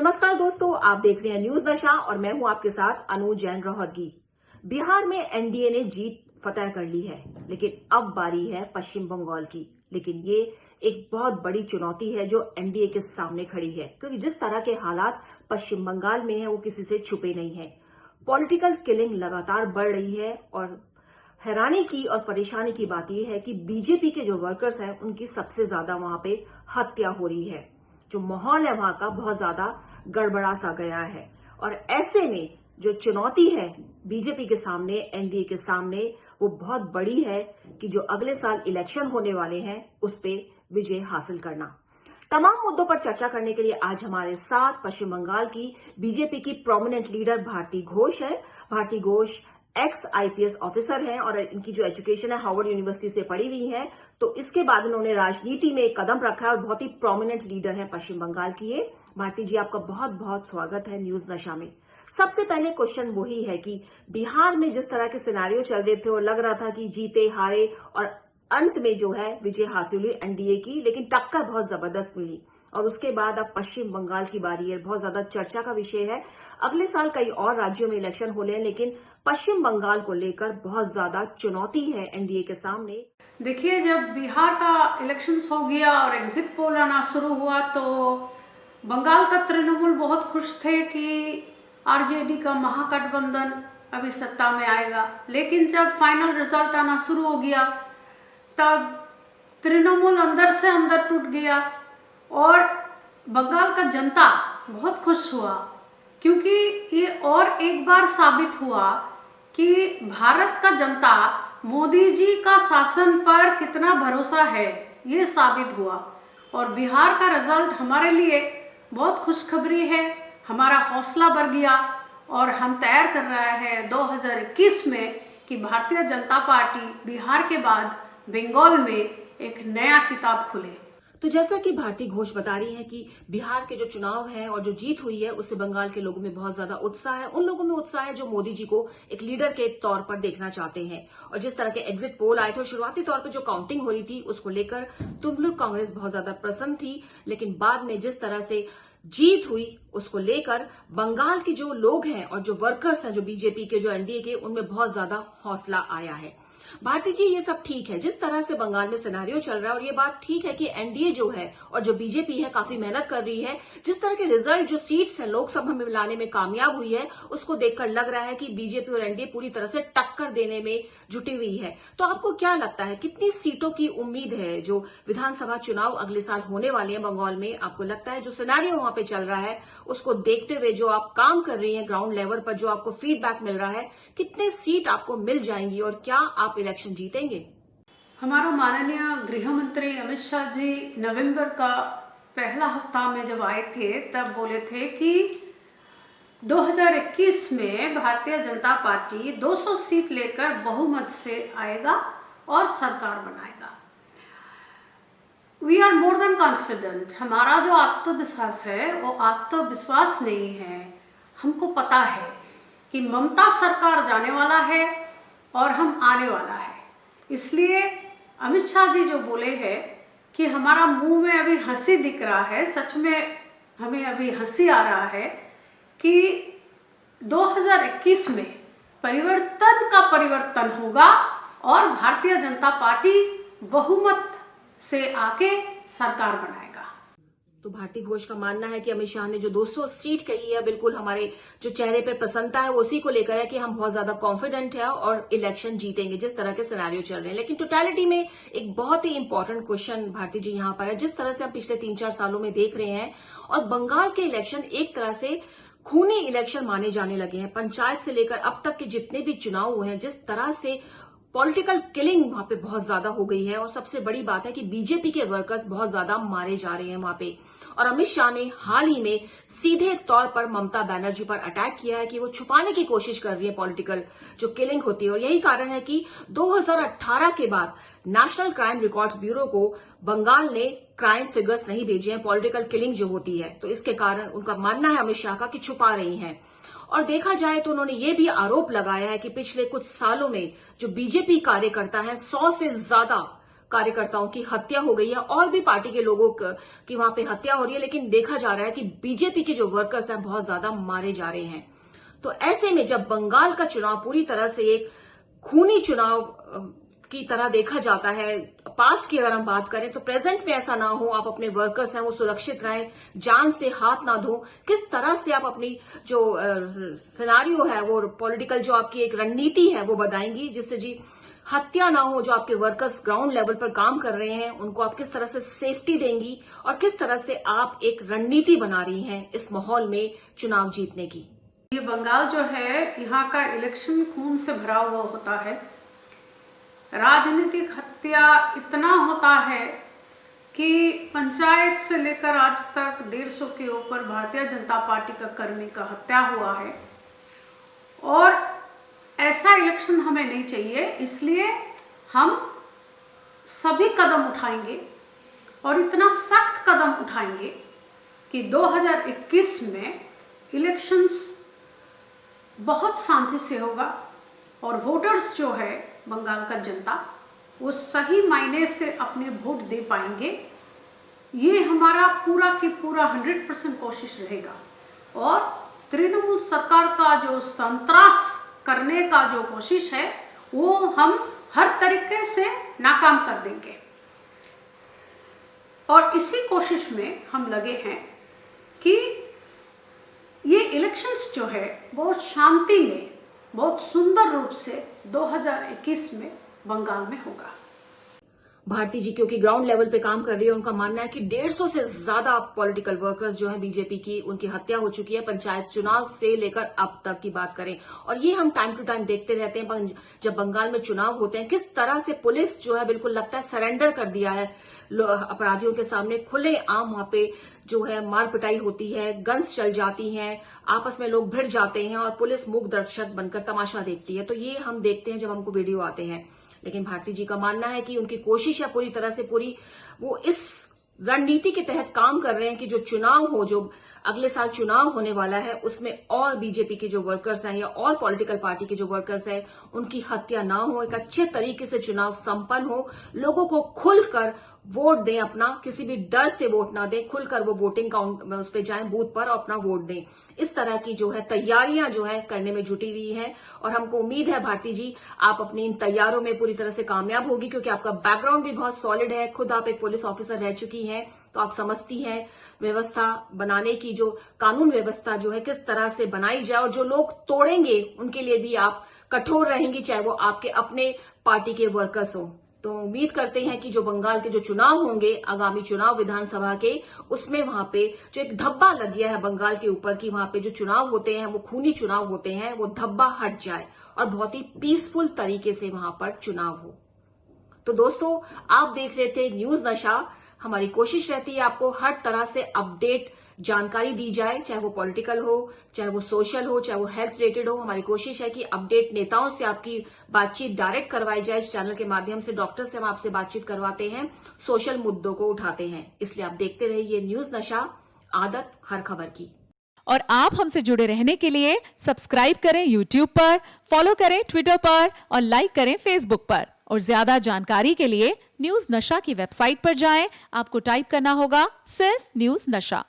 नमस्कार दोस्तों, आप देख रहे हैं न्यूज नशा और मैं हूं आपके साथ अनु जैन रोहतगी। बिहार में एनडीए ने जीत फतह कर ली है, लेकिन अब बारी है पश्चिम बंगाल की। लेकिन ये एक बहुत बड़ी चुनौती है जो एनडीए के सामने खड़ी है, क्योंकि जिस तरह के हालात पश्चिम बंगाल में है वो किसी से छुपे नहीं है। पॉलिटिकल किलिंग लगातार बढ़ रही है और हैरानी की और परेशानी की बात यह है कि बीजेपी के जो वर्कर्स हैं उनकी सबसे ज्यादा वहां पे हत्या हो रही है। जो माहौल है वहां का बहुत ज्यादा गड़बड़ा सा गया है और ऐसे में जो चुनौती है बीजेपी के सामने, एनडीए के सामने, वो बहुत बड़ी है कि जो अगले साल इलेक्शन होने वाले हैं उस पे विजय हासिल करना। तमाम मुद्दों पर चर्चा करने के लिए आज हमारे साथ पश्चिम बंगाल की बीजेपी की प्रोमिनेंट लीडर भारती घोष है। Bharati Ghosh ex IPS officer हैं और इनकी जो एजुकेशन है हार्वर्ड यूनिवर्सिटी से पढ़ी हुई है। तो इसके बाद इन्होंने राजनीति में एक कदम रखा है और बहुत ही प्रोमिनेंट लीडर हैं पश्चिम बंगाल की ये। भारती जी, आपका बहुत बहुत स्वागत है न्यूज नशा में। सबसे पहले क्वेश्चन वही है कि बिहार में जिस तरह के सिनेरियो चल रहे थे और लग रहा था कि जीते हारे और अंत में जो है विजय हासिल हुई एनडीए की, लेकिन टक्कर बहुत जबरदस्त मिली। और उसके बाद अब पश्चिम बंगाल की बारी है, बहुत ज्यादा चर्चा का विषय है। अगले साल कई और राज्यों में इलेक्शन होने हैं, लेकिन पश्चिम बंगाल को लेकर बहुत ज्यादा चुनौती है एनडीए के सामने। देखिए, जब बिहार का इलेक्शंस हो गया और एग्जिट पोल आना शुरू हुआ तो बंगाल का तृणमूल बहुत खुश थे कि आरजेडी का महागठबंधन अभी सत्ता में आएगा। लेकिन जब फाइनल रिजल्ट आना शुरू हो गया तब तृणमूल अंदर से अंदर टूट गया और बंगाल का जनता बहुत खुश हुआ, क्योंकि ये और एक बार साबित हुआ कि भारत का जनता मोदी जी का शासन पर कितना भरोसा है, ये साबित हुआ। और बिहार का रिजल्ट हमारे लिए बहुत खुशखबरी है। हमारा हौसला बढ़ गया और हम तैयार कर रहे हैं 2021 में कि भारतीय जनता पार्टी बिहार के बाद बंगाल में एक नया किताब खुले। तो जैसा कि भारती घोष बता रही है कि बिहार के जो चुनाव है और जो जीत हुई है उससे बंगाल के लोगों में बहुत ज्यादा उत्साह है। उन लोगों में उत्साह है जो मोदी जी को एक लीडर के तौर पर देखना चाहते हैं। और जिस तरह के एग्जिट पोल आए थे, शुरुआती तौर पर जो काउंटिंग हो रही थी उसको लेकर तृणमूल कांग्रेस बहुत ज्यादा प्रसन्न थी, लेकिन बाद में जिस तरह से जीत हुई उसको लेकर बंगाल के जो लोग हैं और जो वर्कर्स हैं, जो बीजेपी के, जो एनडीए के, उनमें बहुत ज्यादा हौसला आया है। भारती जी, ये सब ठीक है जिस तरह से बंगाल में सिनेरियो चल रहा है, और ये बात ठीक है कि एनडीए जो है और जो बीजेपी है काफी मेहनत कर रही है। जिस तरह के रिजल्ट, जो सीट्स है लोकसभा में लाने में कामयाब हुई है, उसको देखकर लग रहा है कि बीजेपी और एनडीए पूरी तरह से टक्कर देने में जुटी हुई है। तो आपको क्या लगता है कितनी सीटों की उम्मीद है? जो विधानसभा चुनाव अगले साल होने वाले हैं बंगाल में, आपको लगता है जो सिनेरियो वहां पे चल रहा है उसको देखते हुए जो आप काम कर रही हैं ग्राउंड लेवल पर, जो आपको फीडबैक मिल रहा है, कितने सीट आपको मिल जाएंगी और क्या आप इलेक्शन जीतेंगे? हमारा माननीय गृह मंत्री अमित शाह जी नवंबर का पहला हफ्ता में जब आए थे तब बोले थे कि 2021 में भारतीय जनता पार्टी 200 सीट लेकर बहुमत से आएगा और सरकार बनाएगा। We are more than confident. हमारा जो आत्मविश्वास है वो आत्मविश्वास नहीं है। हमको पता है कि ममता सरकार जाने वाला है और हम आने वाला है। इसलिए अमित शाह जी जो बोले हैं कि हमारा मुंह में अभी हंसी दिख रहा है, सच में हमें अभी हंसी आ रहा है कि 2021 में परिवर्तन का परिवर्तन होगा और भारतीय जनता पार्टी बहुमत से आके सरकार बनाएगा। तो भारती घोष का मानना है कि अमित शाह ने जो 200 सीट कही है, बिल्कुल हमारे जो चेहरे पर प्रसन्नता है उसी को लेकर है कि हम बहुत ज्यादा कॉन्फिडेंट है और इलेक्शन जीतेंगे जिस तरह के सिनेरियो चल रहे हैं। लेकिन टोटलिटी में एक बहुत ही इंपॉर्टेंट क्वेश्चन भारती जी यहाँ पर है, जिस तरह से हम पिछले 3-4 सालों में देख रहे हैं और बंगाल के इलेक्शन एक तरह से खूनी इलेक्शन माने जाने लगे हैं। पंचायत से लेकर अब तक के जितने भी चुनाव हुए हैं, जिस तरह से पॉलिटिकल किलिंग वहां पे बहुत ज्यादा हो गई है और सबसे बड़ी बात है कि बीजेपी के वर्कर्स बहुत ज्यादा मारे जा रहे हैं वहां पे। और अमित शाह ने हाल ही में सीधे तौर पर ममता बनर्जी पर अटैक किया है कि वो छुपाने की कोशिश कर रही है पॉलिटिकल जो किलिंग होती है। और यही कारण है कि 2018 के बाद नेशनल क्राइम रिकॉर्ड्स ब्यूरो को बंगाल ने क्राइम फिगर्स नहीं भेजे हैं, पॉलिटिकल किलिंग जो होती है। तो इसके कारण उनका मानना है अमित शाह का कि छुपा रही हैं। और देखा जाए तो उन्होंने ये भी आरोप लगाया है कि पिछले कुछ सालों में जो बीजेपी कार्यकर्ता हैं 100 से ज्यादा कार्यकर्ताओं की हत्या हो गई है और भी पार्टी के लोगों की वहां पे हत्या हो रही है, लेकिन देखा जा रहा है कि बीजेपी के जो वर्कर्स हैं बहुत ज्यादा मारे जा रहे हैं। तो ऐसे में जब बंगाल का चुनाव पूरी तरह से एक खूनी चुनाव की तरह देखा जाता है, पास्ट की अगर हम बात करें तो प्रेजेंट में ऐसा ना हो, आप अपने वर्कर्स हैं वो सुरक्षित रहें, जान से हाथ ना धो, किस तरह से आप अपनी जो सिनारियो है वो पॉलिटिकल जो आपकी एक रणनीति है वो बनाएंगी, जिससे जी हत्या ना हो। जो आपके वर्कर्स ग्राउंड लेवल पर काम कर रहे हैं उनको आप किस तरह से सेफ्टी देंगी और किस तरह से आप एक रणनीति बना रही हैं इस माहौल में चुनाव जीतने की। ये बंगाल जो है, यहाँ का इलेक्शन खून से भरा हुआ होता है। राजनीतिक हत्या इतना होता है कि पंचायत से लेकर आज तक 150 के ऊपर भारतीय जनता पार्टी का कर्मी का हत्या हुआ है। और ऐसा इलेक्शन हमें नहीं चाहिए, इसलिए हम सभी कदम उठाएंगे और इतना सख्त कदम उठाएंगे कि 2021 में इलेक्शंस बहुत शांति से होगा और वोटर्स जो है बंगाल का जनता वो सही मायने से अपने वोट दे पाएंगे। ये हमारा पूरा की पूरा 100% कोशिश रहेगा। और तृणमूल सरकार का जो संतरास करने का जो कोशिश है वो हम हर तरीके से नाकाम कर देंगे। और इसी कोशिश में हम लगे हैं कि ये इलेक्शंस जो है बहुत शांति में, बहुत सुंदर रूप से 2021 में बंगाल में होगा। भारती जी क्योंकि ग्राउंड लेवल पे काम कर रही है, उनका मानना है कि 150 से ज्यादा पॉलिटिकल वर्कर्स जो है बीजेपी की, उनकी हत्या हो चुकी है पंचायत चुनाव से लेकर अब तक की बात करें। और ये हम टाइम टू टाइम देखते रहते हैं जब बंगाल में चुनाव होते हैं, किस तरह से पुलिस जो है बिल्कुल लगता है सरेंडर कर दिया है अपराधियों के सामने। खुले आम वहां पे जो है मार पिटाई होती है, गन्स चल जाती हैं, आपस में लोग भिड़ जाते हैं और पुलिस मूक दर्शक बनकर तमाशा देखती है। तो ये हम देखते हैं जब हमको वीडियो आते हैं। लेकिन भारती जी का मानना है कि उनकी कोशिश है पूरी तरह से वो इस रणनीति के तहत काम कर रहे हैं कि जो चुनाव हो, जो अगले साल चुनाव होने वाला है, उसमें और बीजेपी के जो वर्कर्स हैं या और पॉलिटिकल पार्टी के जो वर्कर्स हैं उनकी हत्या ना हो, एक अच्छे तरीके से चुनाव संपन्न हो, लोगों को खुलकर वोट दें, अपना किसी भी डर से वोट ना दें, खुलकर वो वोटिंग काउंट में उस पर जाएं बूथ पर और अपना वोट दें। इस तरह की जो है तैयारियां जो है करने में जुटी हुई है और हमको उम्मीद है भारती जी आप अपनी इन तैयारों में पूरी तरह से कामयाब होगी, क्योंकि आपका बैकग्राउंड भी बहुत सॉलिड है। खुद आप एक पुलिस ऑफिसर रह चुकी हैं, तो आप समझती हैं व्यवस्था बनाने की, जो कानून व्यवस्था जो है किस तरह से बनाई जाए, और जो लोग तोड़ेंगे उनके लिए भी आप कठोर रहेंगी, चाहे वो आपके अपने पार्टी के वर्कर्स हो। तो उम्मीद करते हैं कि जो बंगाल के जो चुनाव होंगे, आगामी चुनाव विधानसभा के, उसमें वहां पे जो एक धब्बा लग गया है बंगाल के ऊपर कि वहां पे जो चुनाव होते हैं वो खूनी चुनाव होते हैं, वो धब्बा हट जाए और बहुत ही पीसफुल तरीके से वहां पर चुनाव हो। तो दोस्तों, आप देख रहे थे न्यूज नशा। हमारी कोशिश रहती है आपको हर तरह से अपडेट जानकारी दी जाए, चाहे वो पॉलिटिकल हो, चाहे वो सोशल हो, चाहे वो हेल्थ रिलेटेड हो। हमारी कोशिश है कि अपडेट नेताओं से आपकी बातचीत डायरेक्ट करवाई जाए। इस चैनल के माध्यम से डॉक्टर से हम आपसे बातचीत करवाते हैं, सोशल मुद्दों को उठाते हैं। इसलिए आप देखते रहिए न्यूज नशा, आदत हर खबर की। और आप हमसे जुड़े रहने के लिए सब्सक्राइब करें YouTube पर, फॉलो करें Twitter पर और लाइक करें Facebook पर। और ज्यादा जानकारी के लिए न्यूज नशा की वेबसाइट पर जाएं। आपको टाइप करना होगा सिर्फ न्यूज नशा।